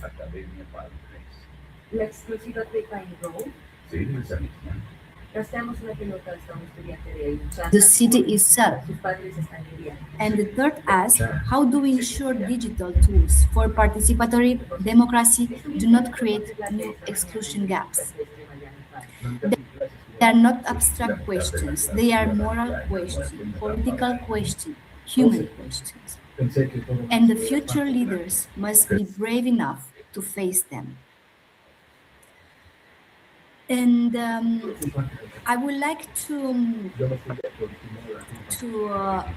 Academia Padres. La exclusiva beca en Rome. Sí, esa misma. The city itself. And the third asks, how do we ensure digital tools for participatory democracy do not create new exclusion gaps? They are not abstract questions, they are moral questions, political questions, human questions. And the future leaders must be brave enough to face them. And I would like to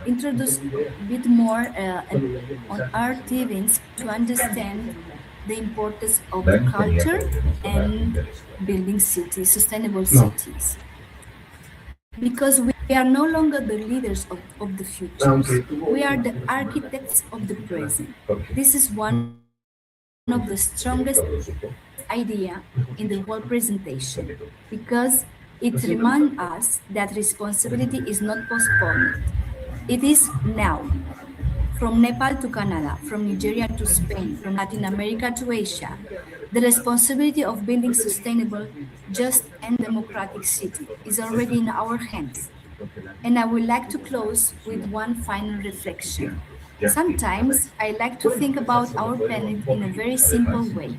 introduce a bit more on our events to understand the importance of the culture and building cities, sustainable cities. Because we are no longer the leaders of the future. We are the architects of the present. This is one of the strongest idea in the whole presentation, because it reminds us that responsibility is not postponed. It is now. From Nepal to Canada, from Nigeria to Spain, from Latin America to Asia, the responsibility of building sustainable, just, and democratic city is already in our hands. And I would like to close with one final reflection. Sometimes I like to think about our planet in a very simple way.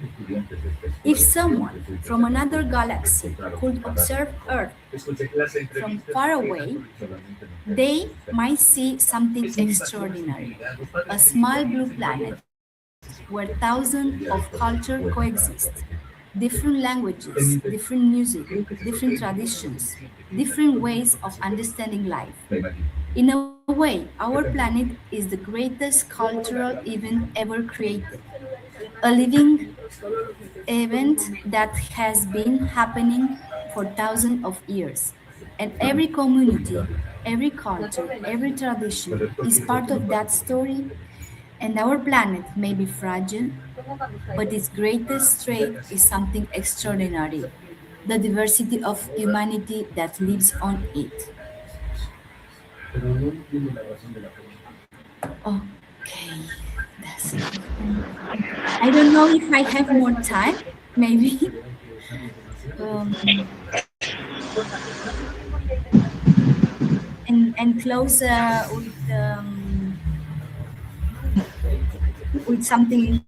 If someone from another galaxy could observe Earth from far away, they might see something extraordinary. A small blue planet where thousands of cultures coexist. Different languages, different music, different traditions, different ways of understanding life. In a way, our planet is the greatest cultural event ever created. A living event that has been happening for thousands of years. And every community, every culture, every tradition is part of that story. And our planet may be fragile, but its greatest trait is something extraordinary, the diversity of humanity that lives on it. Okay, that's it. I don't know if I have more time, maybe. And close with something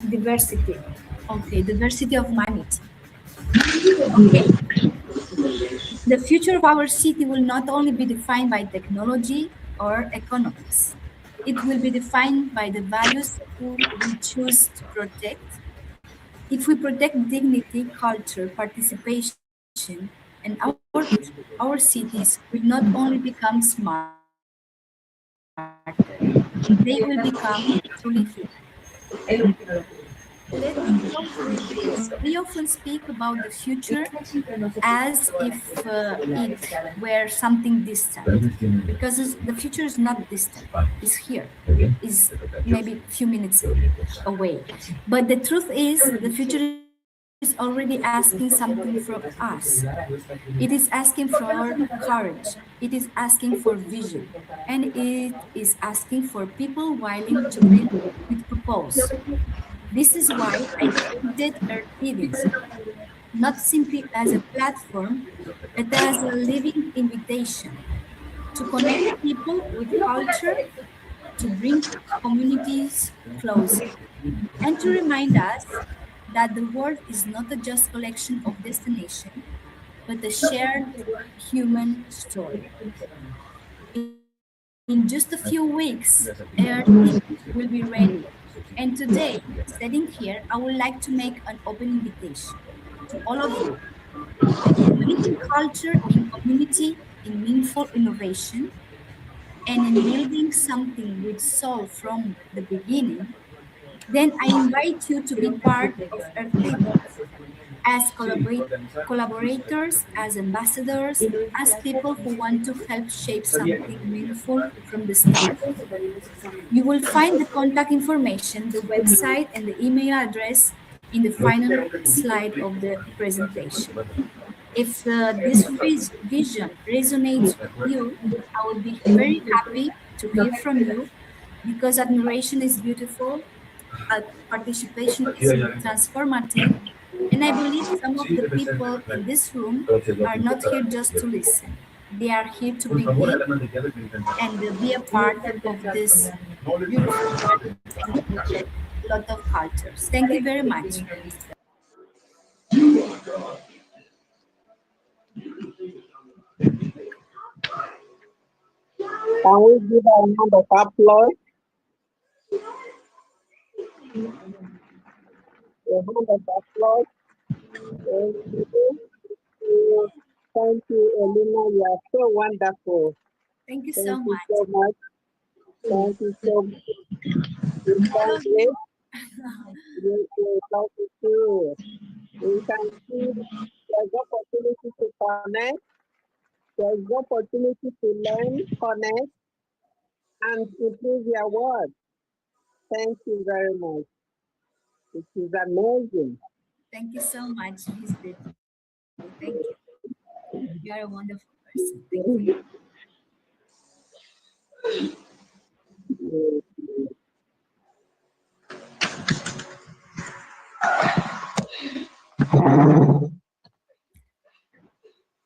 diversity. Okay, diversity of humanity. Okay. The future of our city will not only be defined by technology or economics. It will be defined by the values we choose to protect. If we protect dignity, culture, participation, and our cities will not only become smarter, they will become truly fit. Let me close with this. We often speak about the future as if it were something distant, because the future is not distant, it's here, it's maybe a few minutes away. But the truth is, the future is already asking something from us. It is asking for our courage, it is asking for vision, and it is asking for people willing to build with purpose. This is why I created Earth Events, not simply as a platform, but as a living invitation to connect people with culture, to bring communities closer, and to remind us that the world is not a just collection of destinations, but a shared human story. In just a few weeks, Earth will be ready. And today, standing here, I would like to make an open invitation to all of you. If you believe in culture, in community, in meaningful innovation, and in building something with soul from the beginning, then I invite you to be part of Earth Livings as collaborators, as ambassadors, as people who want to help shape something meaningful from the start. You will find the contact information, the website, and the email address in the final slide of the presentation. If this vision resonates with you, I will be very happy to hear from you because admiration is beautiful, participation is transformative, and I believe some of the people in this room are not here just to listen. They are here to begin and be a part of this beautiful journey and a lot of cultures. Thank you very much. Can we give a round of applause? A round of applause. Thank you. Thank you, Elena. You are so wonderful. Thank you Thank so you much. so much. Thank you so much. You I can love great. you. You love you too. You can see there's opportunity to connect. There's opportunity to learn, connect, and improve your work. Thank you very much. It is amazing. Thank you so much. He's beautiful. Thank you. You are a wonderful person. Thank you.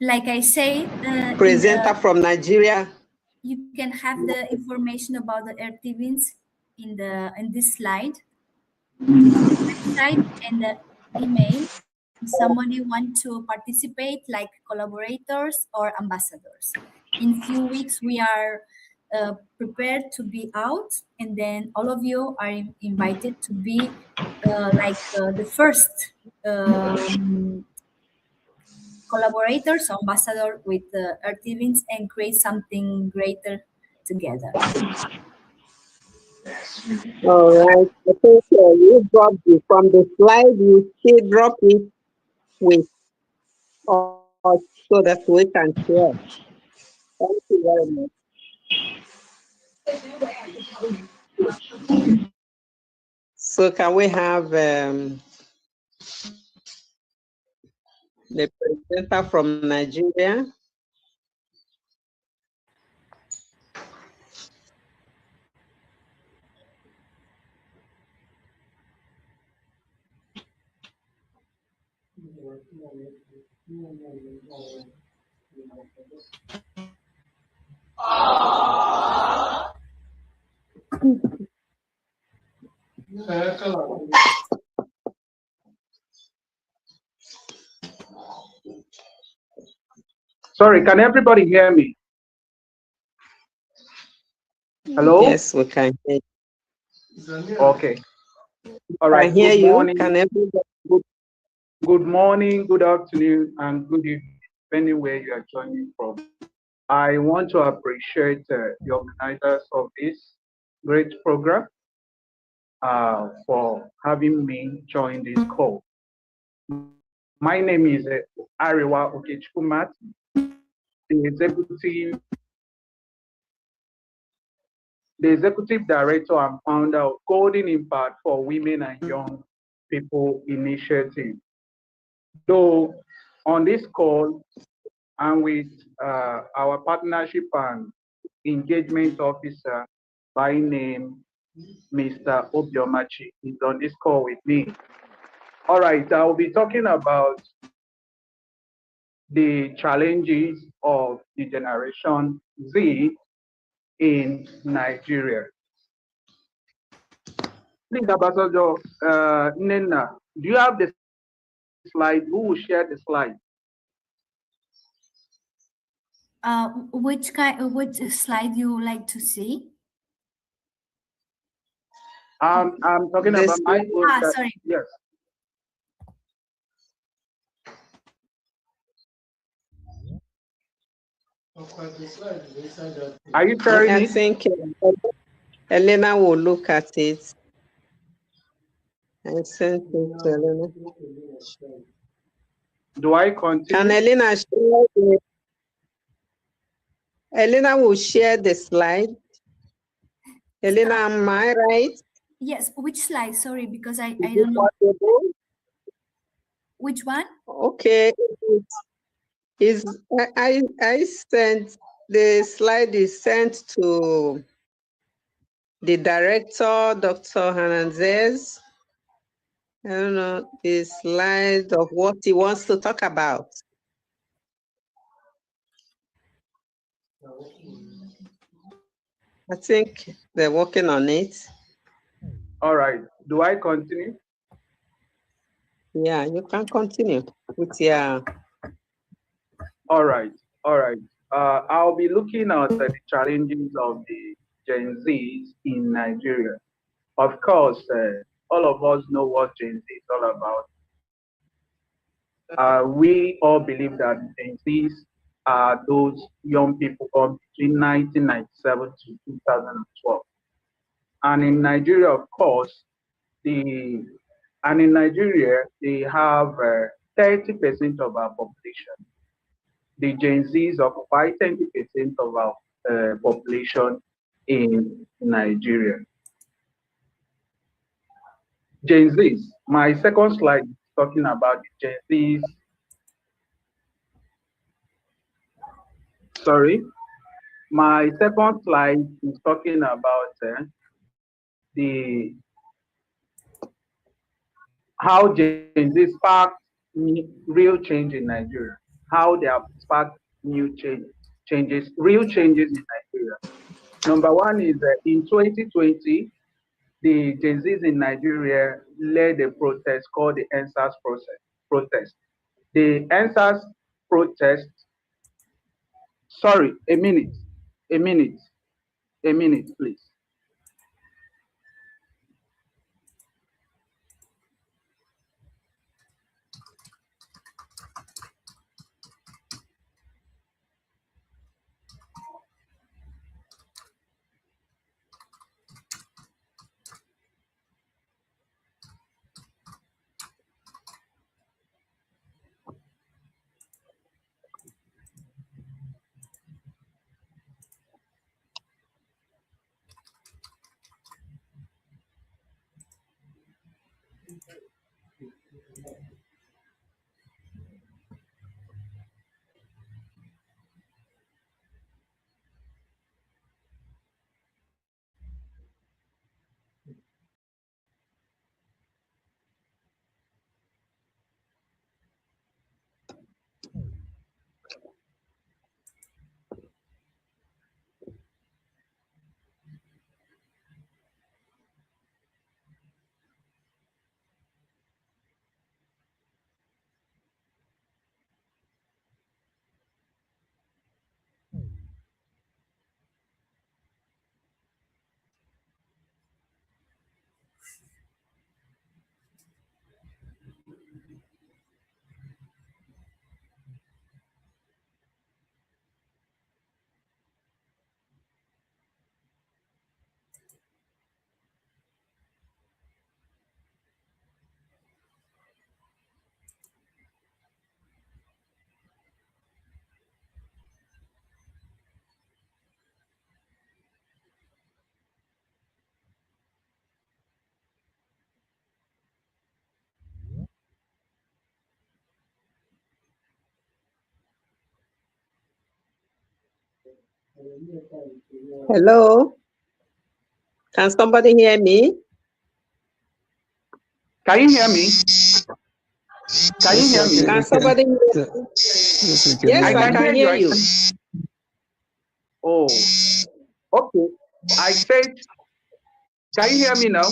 Like I say, Presenter from Nigeria. You can have the information about the RTVs in this slide, website, and the email. If somebody want to participate, like collaborators or ambassadors. In few weeks, we are prepared to be out, and then all of you are invited to be the first collaborators, ambassador with RTVs, and create something greater together. All right. I think you dropped it from the slide. You still drop it with us so that we can share. Thank you very much. So can we have the presenter from Nigeria? Sorry, can everybody hear me? Hello? Yes, we can hear you. Okay. All right. I hear good you. Morning. Can everybody? Good morning, good afternoon, and good evening, depending where you are joining from. I want to appreciate the organizers of this great program for having me join this call. My name is Ariwa Okechkumat, the Executive Director and Founder of Golden Impact for Women and Young People Initiative. So on this call, I'm with our Partnership and Engagement Officer by name, Mr. Obiomachi. He's on this call with me. All right, I'll be talking about the challenges of the Generation Z in Nigeria. Please, Ambassador Nena, do you have the slide? Who will share the slide? Which slide you would like to see? I'm talking about my poster. Sorry. Yes. Are you sharing I it? think Elena will look at it. I sent it to Elena. Do I continue? Can Elena share it? Elena will share the slide. Elena, am I right? Yes, which slide? Sorry, because I don't know. Possible? Which one? Okay. I sent the slide is sent to the director, Dr. Hernandez. I don't know the slide of what he wants to talk about. I think they're working on it. All right. Do I continue? Yeah, you can continue with your. All right. All right. I'll be looking at the challenges of the Gen Zs in Nigeria. Of course, all of us know what Gen Z is all about. We all believe that Gen Zs are those young people born between 1997 to 2012. And in Nigeria, of course, they have 30% of our population. The Gen Zs occupy 20% of our population in Nigeria. Gen Zs, my second slide is talking about the Gen Zs. Sorry, my second slide is talking about the how Gen Z sparked real change in Nigeria, how they have sparked new real changes in Nigeria. Number one is in 2020, the Gen Zs in Nigeria led a protest called the NSAS protest. The NSAS protest, sorry, a minute, please. Hello? Can somebody hear me? Can you hear me? Can you hear me? Can somebody hear me? Yes, I can hear you. Oh, okay. I said, can you hear me now?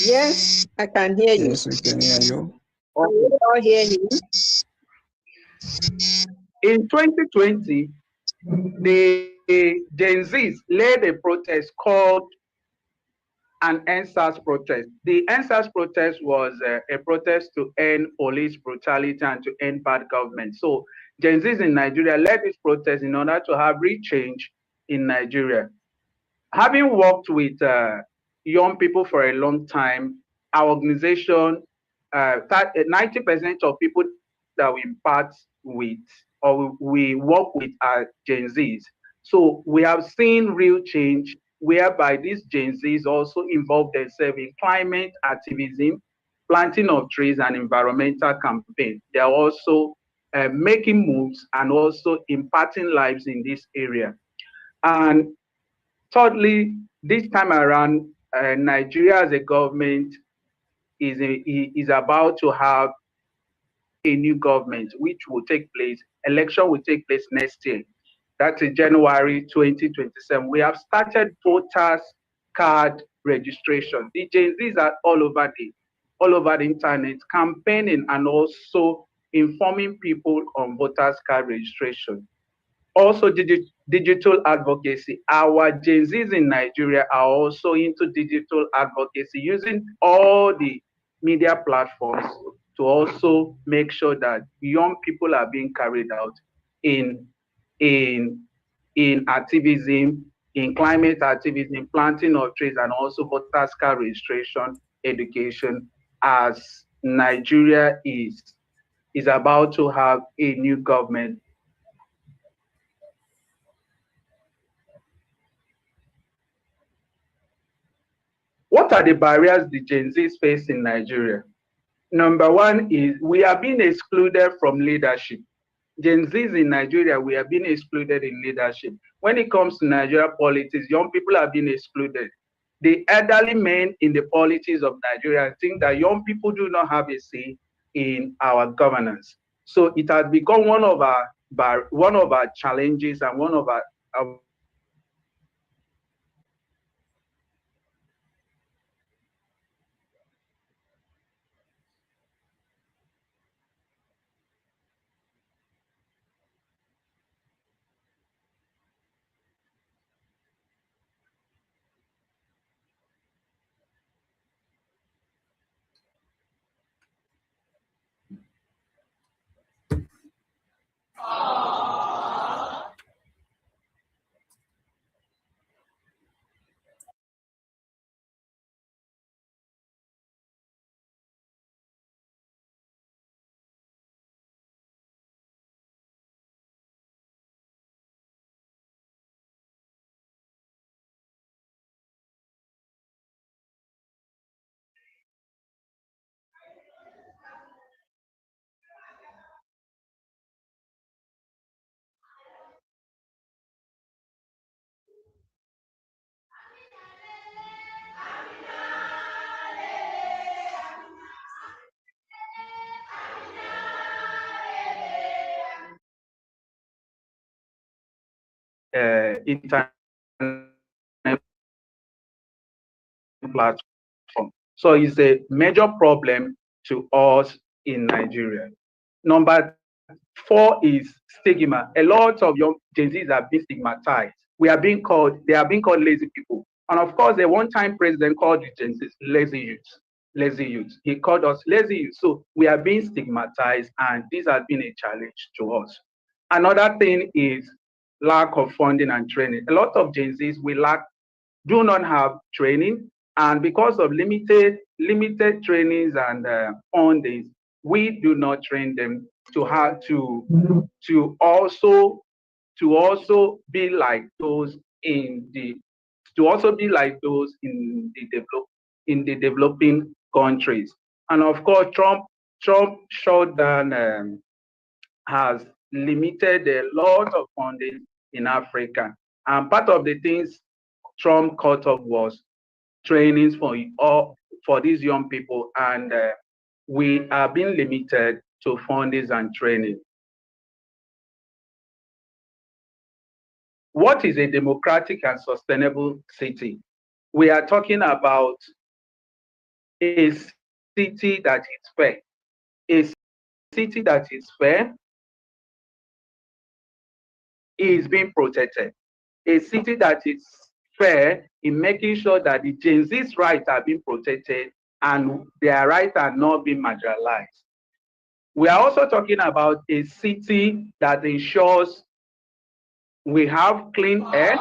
Yes, I can hear you. Yes, we can hear you. Can you all hear him? In 2020, the Gen Zs led a protest called an NSAS protest. The NSAS protest was a protest to end police brutality and to end bad government. So Gen Zs in Nigeria led this protest in order to have real change in Nigeria. Having worked with young people for a long time, our organization, 90% of people that we part with or we work with are Gen Zs. So we have seen real change whereby these Gen Zs also involve themselves in climate activism, planting of trees and environmental campaign. They are also making moves and also impacting lives in this area. And thirdly, this time around, Nigeria as a government is about to have a new government, which will take place, election will take place next year. That's in January 2027. We have started voters card registration. The Gen Zs are all over the internet campaigning and also informing people on voters card registration. Also digital advocacy. Our Gen Zs in Nigeria are also into digital advocacy, using all the media platforms to also make sure that young people are being carried out in in in activism, in climate activism, planting of trees, and also voters card registration, education, as Nigeria is about to have a new government. What are the barriers the Gen Zs face in Nigeria? Number one is we are being excluded from leadership. Gen Zs in Nigeria, we are being excluded in leadership. When it comes to Nigeria politics, young people are being excluded. The elderly men in the politics of Nigeria think that young people do not have a say in our governance. So it has become one of our challenges and one of our internet platform. So it's a major problem to us in Nigeria. Number four is stigma. A lot of young Gen Zs are being stigmatized. They are being called lazy people. And of course, the one-time president called the Gen Zs lazy youths. Lazy youths. He called us lazy youths. So we are being stigmatized, and this has been a challenge to us. Another thing is lack of funding and training. A lot of Gen Zs do not have training, and because of limited trainings and fundings, we do not train them to also be like those in the developing countries. And of course, Trump shutdown has limited a lot of funding in Africa. And part of the things Trump cut off was trainings for these young people, and we are being limited to fundings and training. What is a democratic and sustainable city? We are talking about a city that is fair. A city that is fair is being protected. A city that is fair in making sure that the Gen Z's rights are being protected and their rights are not being marginalized. We are also talking about a city that ensures we have clean air,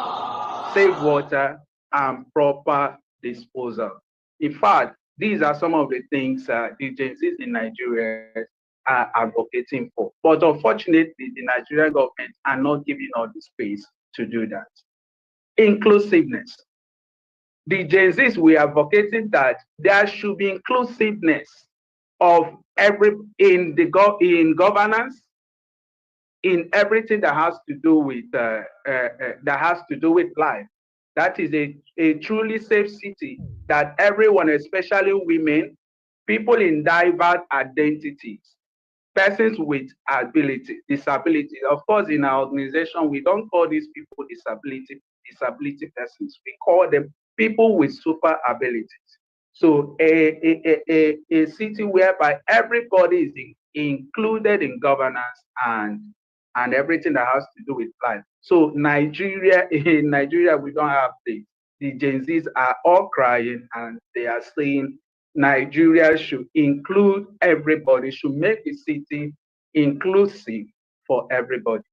safe water, and proper disposal. In fact, these are some of the things the Gen Zs in Nigeria are advocating for. But unfortunately, the Nigerian government are not giving us the space to do that. Inclusiveness. The Gen Zs, we are advocating that there should be inclusiveness of in governance, in everything that has to do with life. That is a truly safe city that everyone, especially women, people in diverse identities, persons with disability. Of course, in our organization, we don't call these people disability persons. We call them people with super abilities. So a city whereby everybody is included in governance and everything that has to do with life. So Nigeria, in Nigeria, we don't have the Gen Zs are all crying and they are saying Nigeria should include everybody, should make the city inclusive for everybody.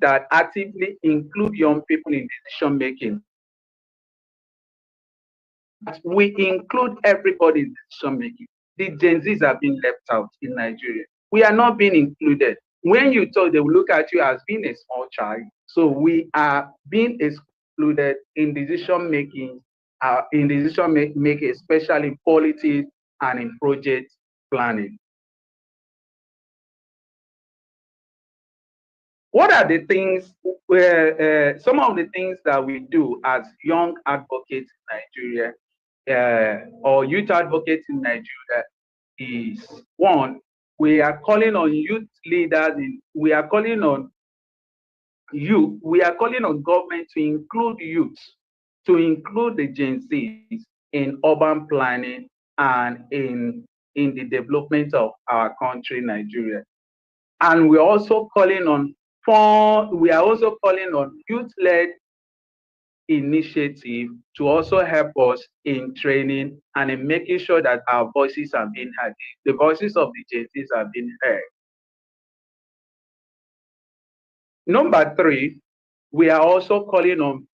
That actively include young people in decision making. We include everybody in decision making. The Gen Zs have been left out in Nigeria. We are not being included. When you talk, they will look at you as being a small child. So we are being excluded in decision making, especially in politics and in project planning. What are the things, some of the things that we do as young advocates in Nigeria, or youth advocates in Nigeria is, one, we are calling on youth leaders, we are calling on government to include youth, to include the Gen Zs in urban planning and in the development of our country, Nigeria. And we're also calling on youth-led initiative to also help us in training and in making sure that our voices are being heard. The voices of the Gen Zs are being heard. Number three, we are also calling on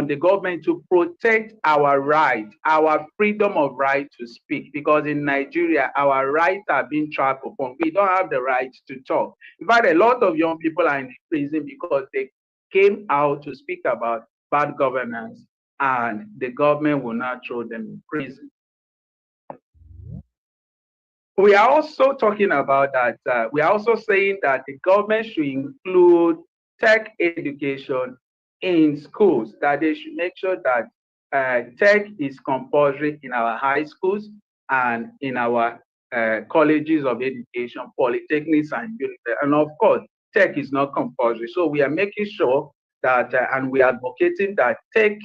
the government to protect our right, our freedom of right to speak, because in Nigeria, our rights are being trampled upon. We don't have the right to talk. In fact, a lot of young people are in prison because they came out to speak about bad governance, and the government will not throw them in prison. We are also talking about that, we are also saying that the government should include tech education in schools, that they should make sure that tech is compulsory in our high schools and in our colleges of education, polytechnics and universities. And of course, tech is not compulsory. So we are making sure that, and we are advocating that tech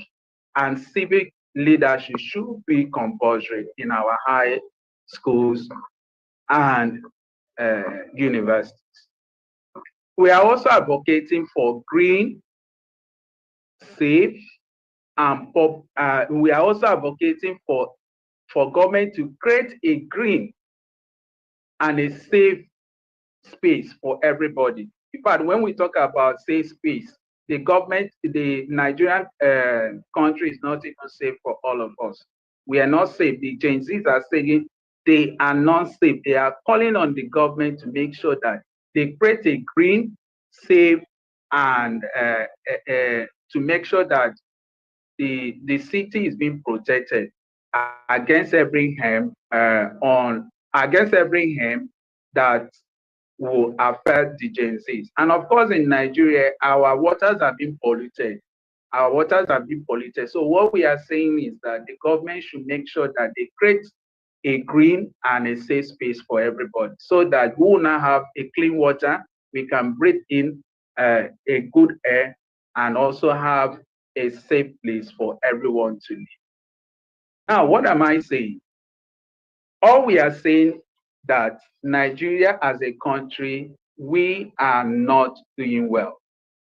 and civic leadership should be compulsory in our high schools and universities. We are also advocating for green, safe, and we are also advocating for government to create a green and a safe space for everybody. In fact, when we talk about safe space, the Nigerian country is not even safe for all of us. We are not safe. The Gen Zs are saying they are not safe. They are calling on the government to make sure that they create a green, safe, and to make sure that the city is being protected against every harm that will affect the Gen Zs. And of course, in Nigeria, our waters have been polluted. So what we are saying is that the government should make sure that they create a green and a safe space for everybody, so that we will now have a clean water, we can breathe in a good air, and also have a safe place for everyone to live. Now, what am I saying? All we are saying that Nigeria as a country, we are not doing well.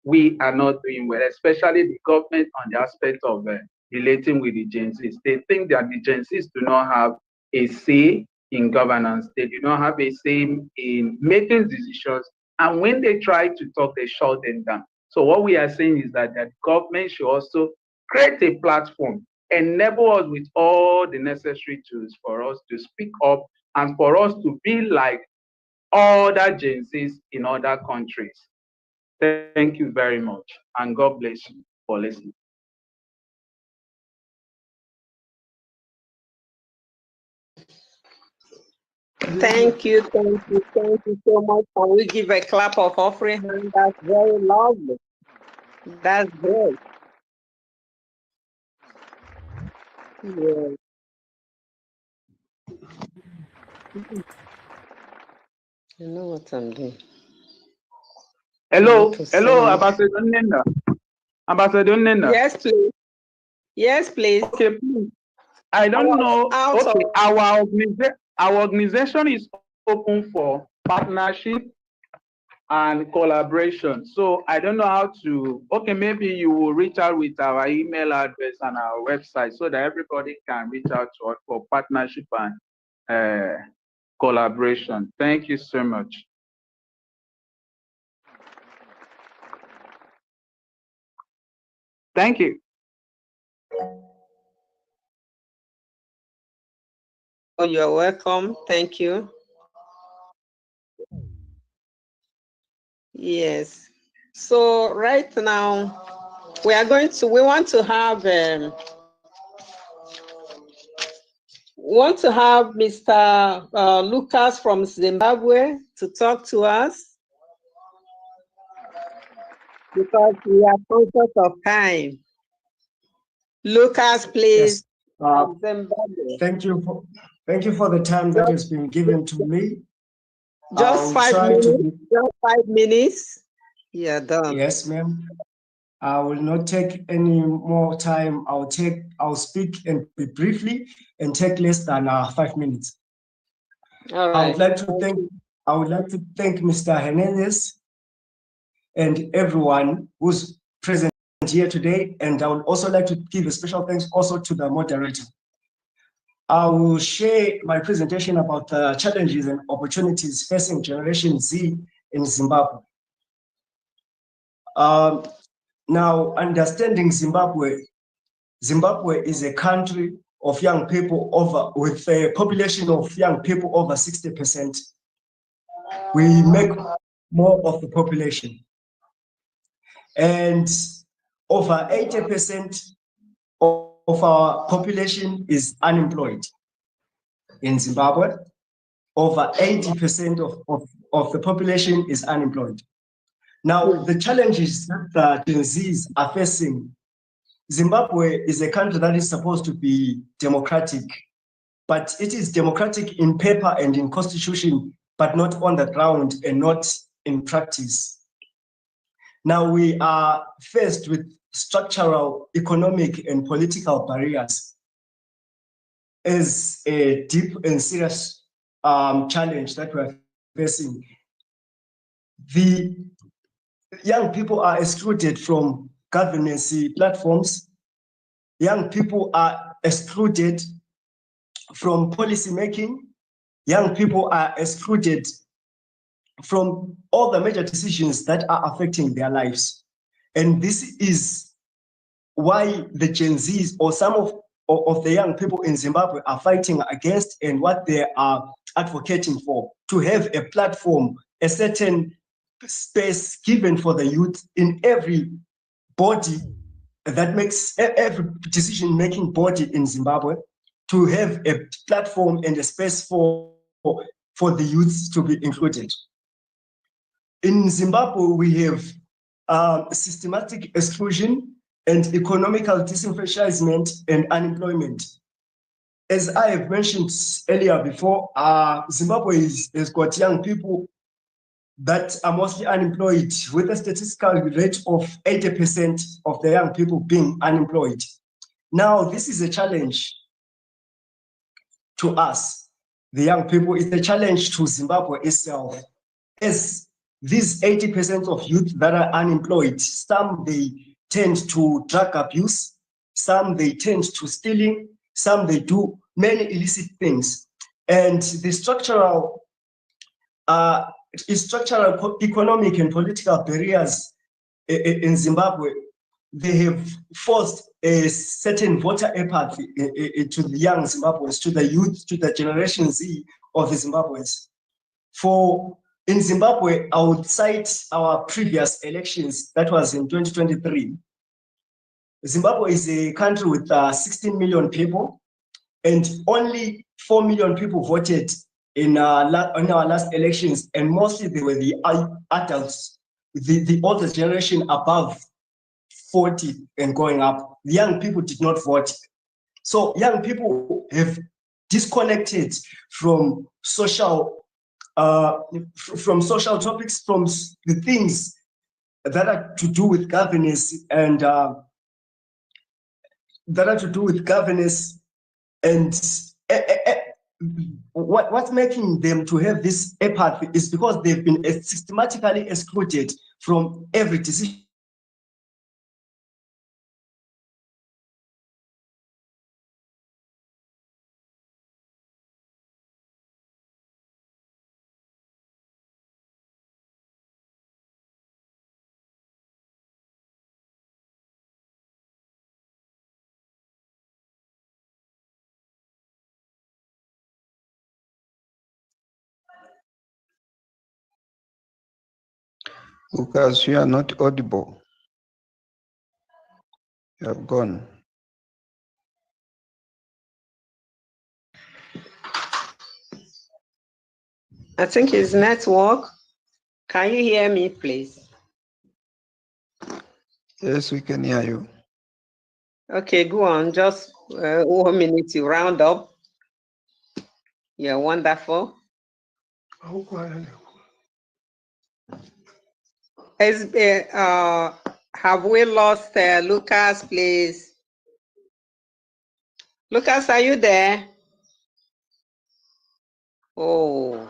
We are not doing well, especially the government on the aspect of relating with the Gen Zs. They think that the Gen Zs do not have a say in governance. They do not have a say in making decisions. And when they try to talk, they shut them down. So what we are saying is that the government should also create a platform, enable us with all the necessary tools for us to speak up and for us to be like other Gen Zs in other countries. Thank you very much, and God bless you for listening. Thank you so much. Can we give a clap of offering hand? That's very lovely. That's great. Yes. You know what I'm doing. Hello, To hello, send. Ambassador Nenda. Ambassador Nenda. Yes, please. Yes, please. Okay, please. I don't know. Out Okay, of our organization is open for partnership and collaboration. So I don't know how to. Okay, maybe you will reach out with our email address and our website so that everybody can reach out to us for partnership and collaboration. Thank you so much. Thank you. Oh, you're welcome. Thank you. Yes. So right now, we want to have Mr. Lucas from Zimbabwe to talk to us because we are conscious of time. Lucas, please. Yes. Zimbabwe. Thank you for the time that has been given to me. Just 5 minutes. Just 5 minutes. Yeah, done. Yes, ma'am. I will not take any more time. I'll speak and be briefly and take less than 5 minutes. All right. I would like to thank Mr. Hernandez and everyone who's present here today. And I would also like to give a special thanks also to the moderator. I will share my presentation about the challenges and opportunities facing Generation Z in Zimbabwe. Now, understanding Zimbabwe is a country of young people with a population of young people over 60%. We make more of the population. And over 80% of our population is unemployed in Zimbabwe. Over 80% of the population is unemployed. Now, the challenges that the Gen Zs are facing, Zimbabwe is a country that is supposed to be democratic, but it is democratic in paper and in constitution, but not on the ground and not in practice. Now we are faced with structural, economic, and political barriers as a deep and serious challenge that we're facing. The young people are excluded from governance platforms. Young people are excluded from policy making. Young people are excluded from all the major decisions that are affecting their lives. And this is why the Gen Zs or some of the young people in Zimbabwe are fighting against and what they are advocating for, to have a platform, a certain space given for the youth in every body that makes every decision-making body in Zimbabwe, to have a platform and a space for the youth to be included. In Zimbabwe, we have systematic exclusion and economical disenfranchisement and unemployment. As I have mentioned earlier before, Zimbabwe has got young people that are mostly unemployed, with a statistical rate of 80% of the young people being unemployed. Now, this is a challenge to us, the young people. It's a challenge to Zimbabwe itself. As these 80% of youth that are unemployed, some they tend to drug abuse, some they tend to stealing, some they do many illicit things. And the structural economic and political barriers in Zimbabwe, they have forced a certain voter apathy to the young Zimbabweans, to the youth, to the Generation Z of the Zimbabweans. In Zimbabwe, I would cite our previous elections, that was in 2023. Zimbabwe is a country with 16 million people, and only 4 million people voted in our last elections, and mostly they were the adults, the older generation above 40 and going up. The young people did not vote. So young people have disconnected from social topics, from the things that are to do with governance and what's making them to have this apathy is because they've been systematically excluded from every decision. Lucas, you are not audible. You have gone. I think it's network. Can you hear me, please? Yes, we can hear you. Okay, go on. Just 1 minute to round up. You're wonderful. Have we lost Lucas, please? Lucas, are you there? Oh.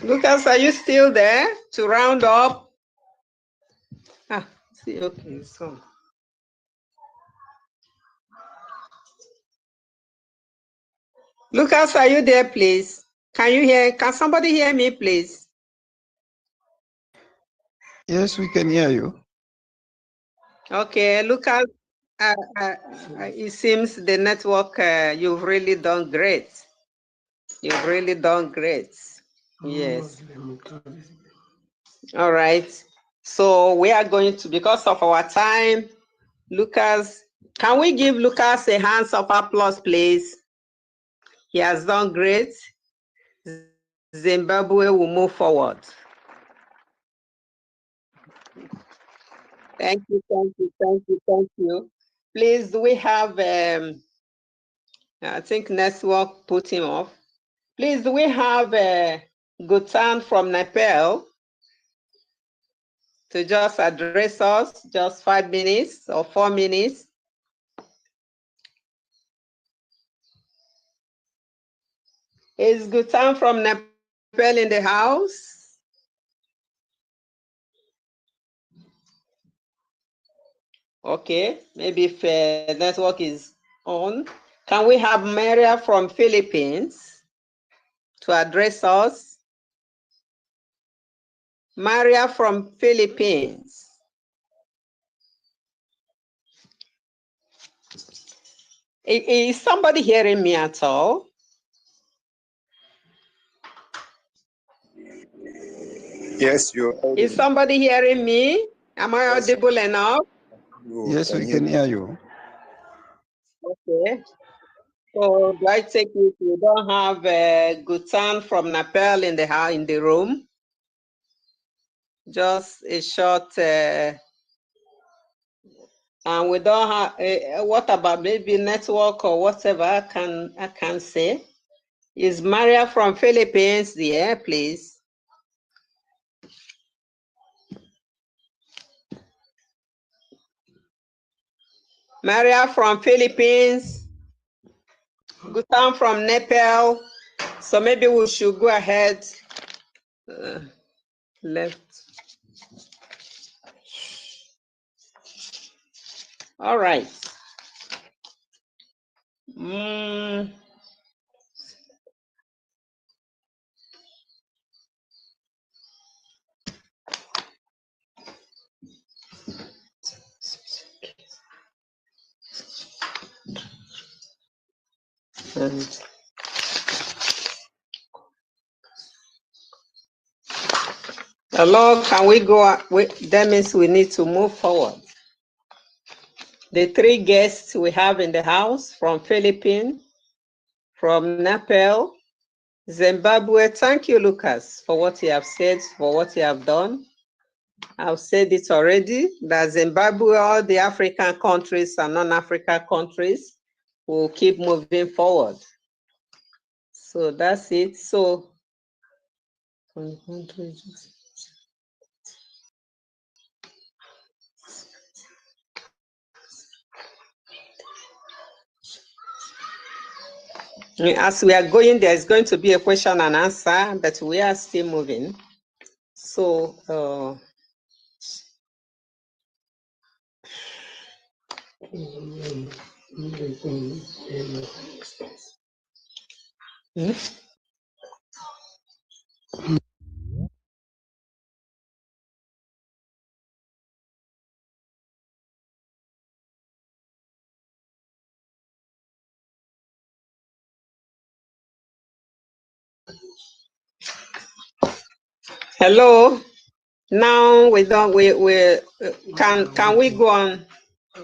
Lucas, are you still there to round up? Ah, see, okay, so. Lucas, are you there, please? Can somebody hear me, please? Yes, we can hear you. Okay, Lucas, it seems the network, you've really done great. You've really done great. Yes. All right. So we are going to, because of our time, Lucas, can we give Lucas a hand of applause, please? He has done great. Zimbabwe will move forward. Thank you, thank you, thank you, thank you. Please, do we have, I think network put him off. Please, do we have Gutan from Nepal to just address us, just 5 minutes or 4 minutes? Is Gutan from Nepal in the house? Okay, maybe if network is on. Can we have Maria from Philippines to address us? Maria from Philippines. Is somebody hearing me at all? Yes, you're audible. Is somebody hearing me? Am I audible enough? Yes, we can hear you. Okay. So do I take it we don't have Gutan from Nepal in the room? Just a short, and we don't have. What about maybe network or whatever? I can say. Is Maria from Philippines there, please? Maria from Philippines. Gutan from Nepal. So maybe we should go ahead. Left. All right. Hello, can we go? That means we need to move forward. the 3 guests we have in the house from Philippines, from Nepal, Zimbabwe. Thank you, Lucas, for what you have said, for what you have done. I've said it already, that Zimbabwe, all the African countries and non-African countries will keep moving forward. So that's it. So, as we are going, there's going to be a question and answer, but we are still moving. So, hello. Now we don't. Can we go on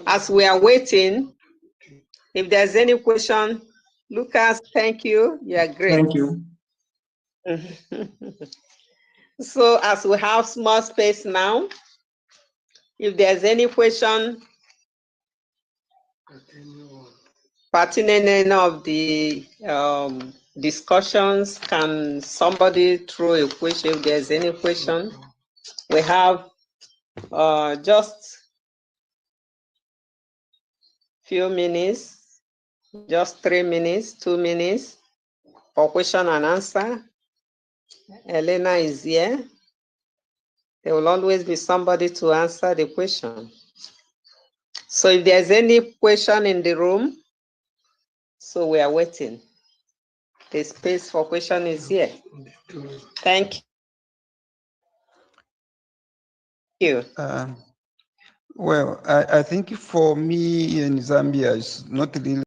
as we are waiting? If there's any question, Lucas, thank you. You are great. Thank you. So as we have small space now, if there's any question pertaining any of the discussions, can somebody throw a question if there's any question? We have just few minutes, just 3 minutes, 2 minutes for question and answer. Elena is here. There will always be somebody to answer the question. So if there's any question in the room, so we are waiting. The space for question is here. Thank you. Well, I think for me in Zambia, it's not really,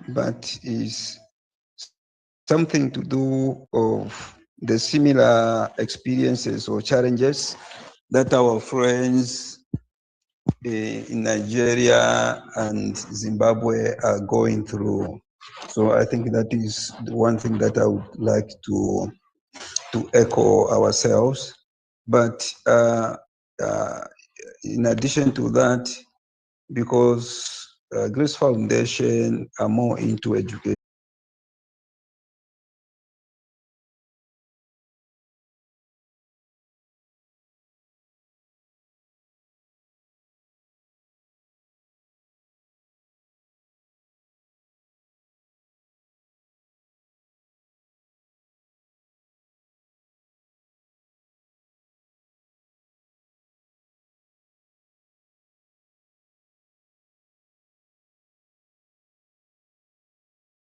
but is something to do of the similar experiences or challenges that our friends in Nigeria and Zimbabwe are going through. So I think that is the one thing that I would like to echo ourselves. But in addition to that, because Grace Foundation are more into education,